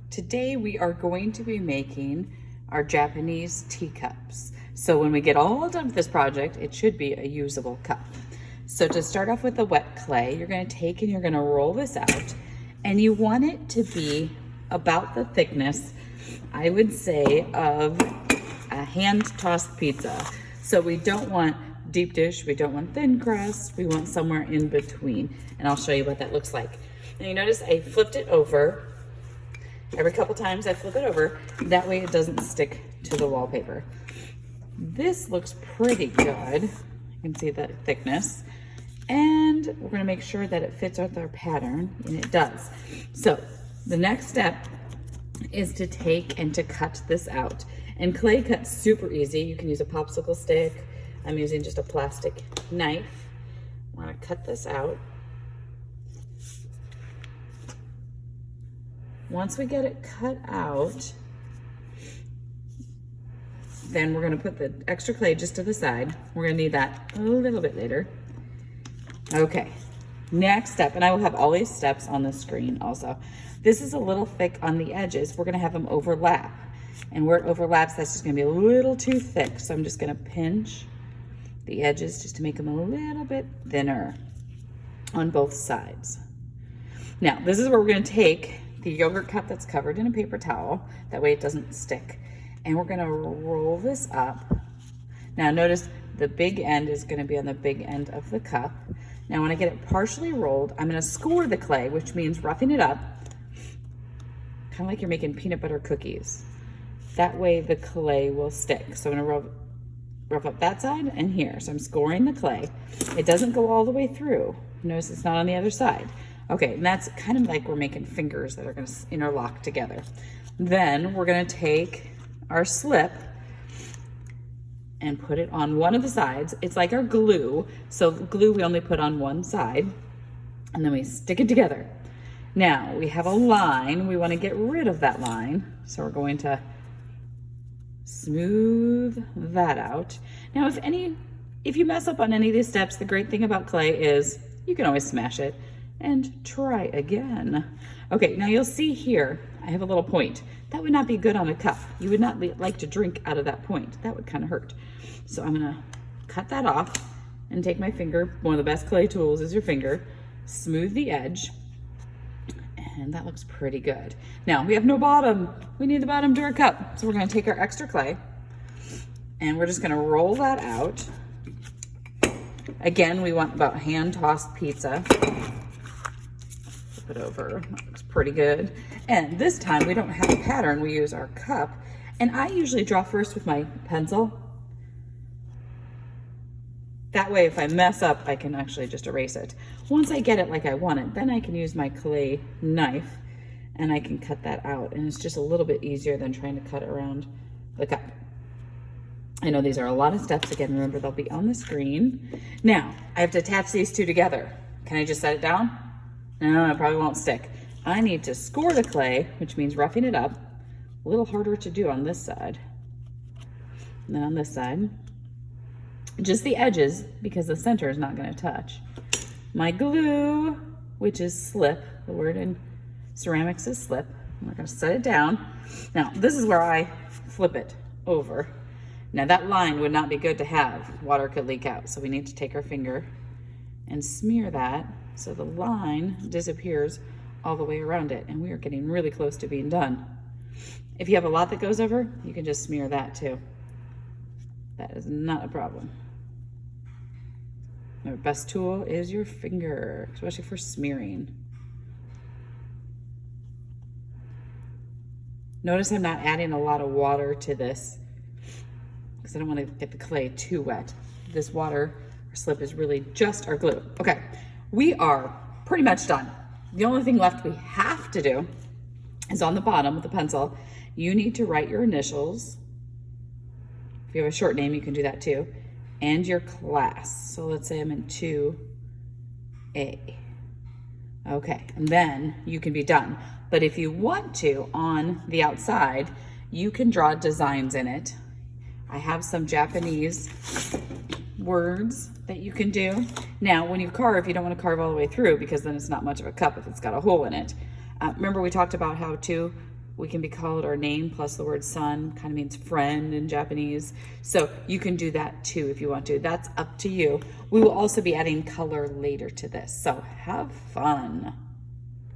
Today we are going to be making our Japanese teacups. So when we get all done with this project, it should be a usable cup. So to start off with the wet clay, you're going to take and you're going to roll this out, and you want it to be about the thickness, I would say, of a hand-tossed pizza. So we don't want deep dish, we don't want thin crust, we want somewhere in between. And I'll show you what that looks like. Now you notice I flipped it over. Every couple times I flip it over, that way it doesn't stick to the wallpaper. This looks pretty good. You can see that thickness. And we're gonna make sure that it fits with our pattern, and it does. So the next step is to take and to cut this out. And clay cuts super easy. You can use a popsicle stick. I'm using just a plastic knife. I wanna cut this out. Once we get it cut out, then we're gonna put the extra clay just to the side. We're gonna need that a little bit later. Okay, next step, and I will have all these steps on the screen also. This is a little thick on the edges. We're gonna have them overlap. And where it overlaps, that's just gonna be a little too thick. So I'm just gonna pinch the edges just to make them a little bit thinner on both sides. Now, this is where we're gonna take the yogurt cup that's covered in a paper towel, that way it doesn't stick. And we're gonna roll this up. Now notice the big end is gonna be on the big end of the cup. Now when I get it partially rolled, I'm gonna score the clay, which means roughing it up, kind of like you're making peanut butter cookies. That way the clay will stick. So I'm gonna rough up that side and here. So I'm scoring the clay. It doesn't go all the way through. Notice it's not on the other side. Okay, and that's kind of like we're making fingers that are gonna interlock together. Then we're gonna take our slip and put it on one of the sides. It's like our glue. So glue we only put on one side, and then we stick it together. Now we have a line. We wanna get rid of that line. So we're going to smooth that out. Now if you mess up on any of these steps, the great thing about clay is you can always smash it and try again. Okay, now you'll see here, I have a little point. That would not be good on a cup. You would not like to drink out of that point. That would kind of hurt. So I'm gonna cut that off and take my finger. One of the best clay tools is your finger. Smooth the edge, and that looks pretty good. Now, we have no bottom. We need the bottom to our cup. So we're gonna take our extra clay, and we're just gonna roll that out. Again, we want about hand-tossed pizza. Flip it over, that looks pretty good. And this time we don't have a pattern, we use our cup. And I usually draw first with my pencil. That way if I mess up, I can actually just erase it. Once I get it like I want it, then I can use my clay knife and I can cut that out. And it's just a little bit easier than trying to cut around the cup. I know these are a lot of steps. Again, remember they'll be on the screen. Now, I have to attach these two together. Can I just set it down? No, it probably won't stick. I need to score the clay, which means roughing it up. A little harder to do on this side. And then on this side, just the edges, because the center is not gonna touch. My glue, which is slip. The word in ceramics is slip. We're gonna set it down. Now, this is where I flip it over. Now that line would not be good to have. Water could leak out. So we need to take our finger and smear that so the line disappears all the way around it. And we are getting really close to being done. If you have a lot that goes over, you can just smear that too. That is not a problem. Our best tool is your finger, especially for smearing. Notice I'm not adding a lot of water to this because I don't want to get the clay too wet. This water or slip is really just our glue. Okay, we are pretty much done. The only thing left we have to do is on the bottom with the pencil, you need to write your initials. If you have a short name, you can do that too. And your class. So let's say I'm in 2A. Okay, and then you can be done. But if you want to, on the outside, you can draw designs in it. I have some Japanese words that you can do. Now, when you carve, you don't want to carve all the way through because then it's not much of a cup if it's got a hole in it. Remember we talked about how to we can be called our name plus the word sun, kind of means friend in Japanese. So you can do that too if you want to. That's up to you. We will also be adding color later to this. So have fun.